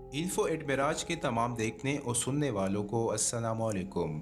Info at معراج کے تمام دیکھنے اور سننے والوں کو السلام علیکم۔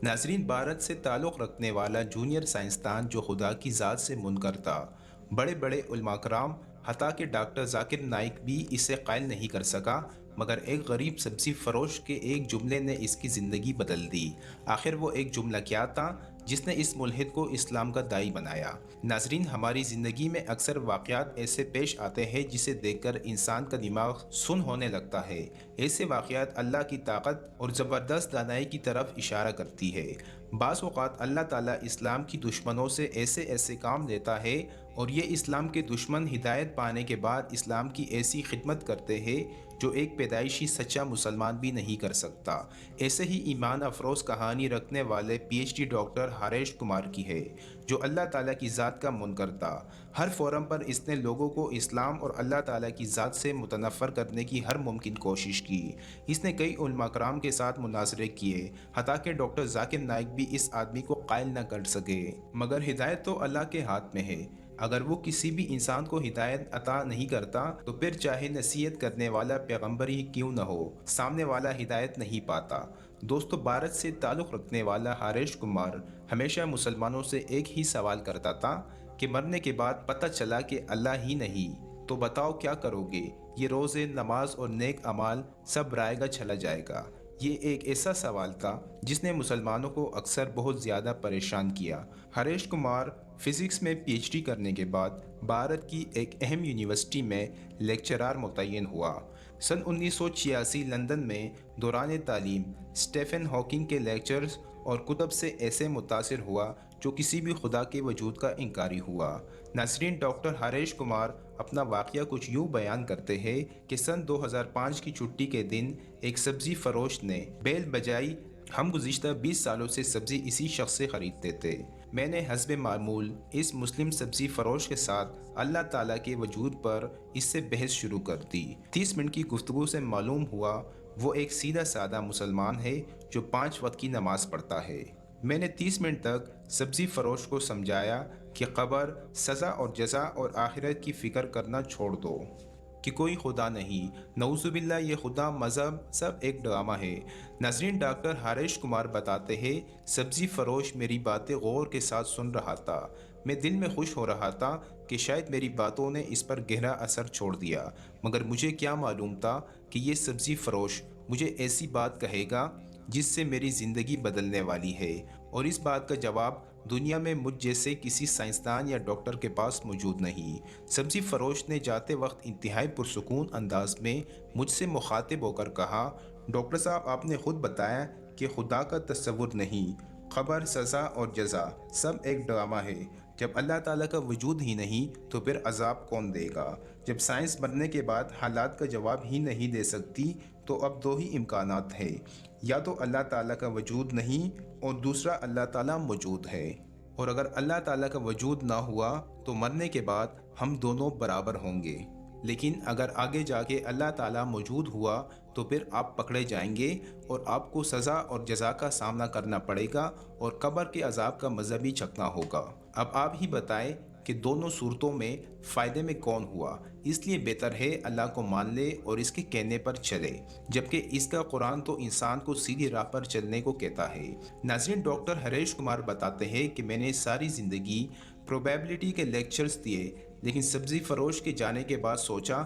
ناظرین، بھارت سے تعلق رکھنے والا جونیئر سائنسدان جو خدا کی ذات سے منکر تھا، بڑے بڑے علماء کرام حتیٰ کہ ڈاکٹر ذاکر نائک بھی اسے قائل نہیں کر سکا، مگر ایک غریب سبزی فروش کے ایک جملے نے اس کی زندگی بدل دی۔ آخر وہ ایک جملہ کیا تھا جس نے اس ملحد کو اسلام کا داعی بنایا؟ ناظرین، ہماری زندگی میں اکثر واقعات ایسے پیش آتے ہیں جسے دیکھ کر انسان کا دماغ سن ہونے لگتا ہے۔ ایسے واقعات اللہ کی طاقت اور زبردست دانائی کی طرف اشارہ کرتی ہے۔ بعض اوقات اللہ تعالیٰ اسلام کی دشمنوں سے ایسے کام لیتا ہے اور یہ اسلام کے دشمن ہدایت پانے کے بعد اسلام کی ایسی خدمت کرتے ہیں جو ایک پیدائشی سچا مسلمان بھی نہیں کر سکتا۔ ایسے ہی ایمان افروز کہانی رکھنے والے P H D doctor Harish Kumar کی ہے، جو اللہ تعالیٰ کی ذات کا منکر تھا۔ ہر فورم پر اس نے لوگوں کو اسلام اور اللہ تعالیٰ کی ذات سے متنفر کرنے کی ہر ممکن کوشش کی۔ اس نے کئی علماء کرام کے ساتھ مناظرے کیے، حتیٰ کہ ڈاکٹر ذاکر نائک بھی اس آدمی کو قائل نہ کر سکے۔ مگر ہدایت تو اللہ کے ہاتھ میں ہے۔ اگر وہ کسی بھی انسان کو ہدایت عطا نہیں کرتا تو پھر چاہے نصیحت کرنے والا پیغمبر ہی کیوں نہ ہو، سامنے والا ہدایت نہیں پاتا۔ دوستو، بھارت سے تعلق رکھنے والا ہریش کمار ہمیشہ مسلمانوں سے ایک ہی سوال کرتا تھا کہ مرنے کے بعد پتہ چلا کہ اللہ ہی نہیں تو بتاؤ کیا کرو گے؟ یہ روزے، نماز اور نیک اعمال سب رائے گا چلا جائے گا۔ یہ ایک ایسا سوال تھا جس نے مسلمانوں کو اکثر بہت زیادہ پریشان کیا۔ ہریش کمار فزکس میں پی ایچ ڈی کرنے کے بعد بھارت کی ایک اہم یونیورسٹی میں لیکچرار متعین ہوا۔ سن 1986 لندن میں دوران تعلیم اسٹیفن ہاکنگ کے لیکچرز اور کتب سے ایسے متاثر ہوا جو کسی بھی خدا کے وجود کا انکاری ہوا۔ ناظرین، ڈاکٹر ہریش کمار اپنا واقعہ کچھ یوں بیان کرتے ہیں کہ سن 2005 کی چھٹی کے دن ایک سبزی فروش نے بیل بجائی: ہم گزشتہ 20 سالوں سے سبزی اسی شخص سے خریدتے تھے۔ میں نے حسب معمول اس مسلم سبزی فروش کے ساتھ اللہ تعالیٰ کے وجود پر اس سے بحث شروع کر دی۔ 30 منٹ کی گفتگو سے معلوم ہوا وہ ایک سیدھا سادہ مسلمان ہے جو 5 وقت کی نماز پڑھتا ہے۔ میں نے 30 منٹ تک سبزی فروش کو سمجھایا کہ قبر، سزا اور جزا اور آخرت کی فکر کرنا چھوڑ دو، کہ کوئی خدا نہیں، نعوذ باللہ یہ خدا، مذہب سب ایک ڈرامہ ہے۔ ناظرین، ڈاکٹر ہریش کمار بتاتے ہیں، سبزی فروش میری باتیں غور کے ساتھ سن رہا تھا۔ میں دل میں خوش ہو رہا تھا کہ شاید میری باتوں نے اس پر گہرا اثر چھوڑ دیا، مگر مجھے کیا معلوم تھا کہ یہ سبزی فروش مجھے ایسی بات کہے گا جس سے میری زندگی بدلنے والی ہے، اور اس بات کا جواب دنیا میں مجھ جیسے کسی سائنسدان یا ڈاکٹر کے پاس موجود نہیں۔ سبزی فروش نے جاتے وقت انتہائی پرسکون انداز میں مجھ سے مخاطب ہو کر کہا، ڈاکٹر صاحب، آپ نے خود بتایا کہ خدا کا تصور نہیں، قبر، سزا اور جزا سب ایک ڈرامہ ہے۔ جب اللہ تعالیٰ کا وجود ہی نہیں تو پھر عذاب کون دے گا؟ جب سائنس مرنے کے بعد حالات کا جواب ہی نہیں دے سکتی تو اب 2 ہی امکانات ہیں، یا تو اللہ تعالیٰ کا وجود نہیں اور دوسرا اللہ تعالیٰ موجود ہے۔ اور اگر اللہ تعالیٰ کا وجود نہ ہوا تو مرنے کے بعد ہم دونوں برابر ہوں گے، لیکن اگر آگے جا کے اللہ تعالیٰ موجود ہوا تو پھر آپ پکڑے جائیں گے اور آپ کو سزا اور جزا کا سامنا کرنا پڑے گا اور قبر کے عذاب کا مزہ بھی چکھنا ہوگا۔ اب آپ ہی بتائیں کہ دونوں صورتوں میں فائدے میں کون ہوا؟ اس لیے بہتر ہے اللہ کو مان لے اور اس کے کہنے پر چلے، جبکہ اس کا قرآن تو انسان کو سیدھی راہ پر چلنے کو کہتا ہے۔ ناظرین، ڈاکٹر ہریش کمار بتاتے ہیں کہ میں نے ساری زندگی پروبیبلٹی کے لیکچرز دیے، لیکن سبزی فروش کے جانے کے بعد سوچا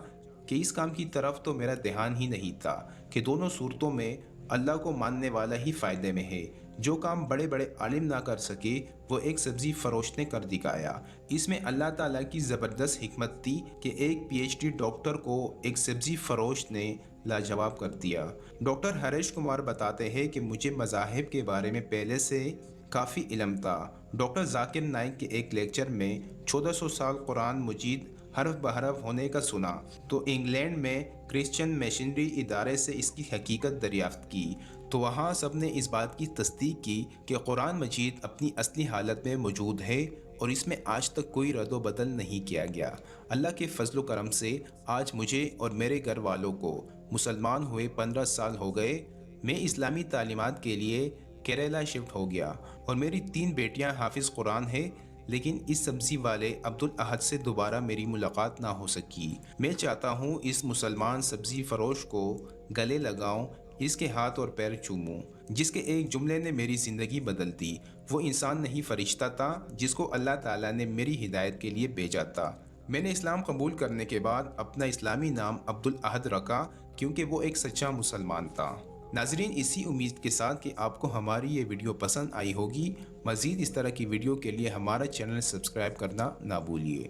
کہ اس کام کی طرف تو میرا دھیان ہی نہیں تھا کہ دونوں صورتوں میں اللہ کو ماننے والا ہی فائدے میں ہے۔ جو کام بڑے بڑے عالم نہ کر سکے وہ ایک سبزی فروش نے کر دکھایا۔ اس میں اللہ تعالیٰ کی زبردست حکمت تھی کہ ایک پی ایچ ڈی ڈاکٹر کو ایک سبزی فروش نے لاجواب کر دیا۔ ڈاکٹر ہریش کمار بتاتے ہیں کہ مجھے مذاہب کے بارے میں پہلے سے کافی علم تھا۔ ڈاکٹر ذاکر نائک کے ایک لیکچر میں 1400 سال قرآن مجید حرف بحرف ہونے کا سنا تو انگلینڈ میں کرسچن مشنری ادارے سے اس کی حقیقت دریافت کی تو وہاں سب نے اس بات کی تصدیق کی کہ قرآن مجید اپنی اصلی حالت میں موجود ہے اور اس میں آج تک کوئی رد و بدل نہیں کیا گیا۔ اللہ کے فضل و کرم سے آج مجھے اور میرے گھر والوں کو مسلمان ہوئے 15 سال ہو گئے۔ میں اسلامی تعلیمات کے لیے کیرلا شفٹ ہو گیا اور میری 3 بیٹیاں حافظ قرآن ہیں۔ لیکن اس سبزی والے عبدالاحد سے دوبارہ میری ملاقات نہ ہو سکی۔ میں چاہتا ہوں اس مسلمان سبزی فروش کو گلے لگاؤں، اس کے ہاتھ اور پیر چوموں، جس کے ایک جملے نے میری زندگی بدل دی۔ وہ انسان نہیں، فرشتہ تھا جس کو اللہ تعالیٰ نے میری ہدایت کے لیے بھیجا تھا۔ میں نے اسلام قبول کرنے کے بعد اپنا اسلامی نام عبدالاحد رکھا کیونکہ وہ ایک سچا مسلمان تھا۔ ناظرین، اسی امید کے ساتھ کہ آپ کو ہماری یہ ویڈیو پسند آئی ہوگی، مزید اس طرح کی ویڈیو کے لیے ہمارا چینل سبسکرائب کرنا نہ بھولیے۔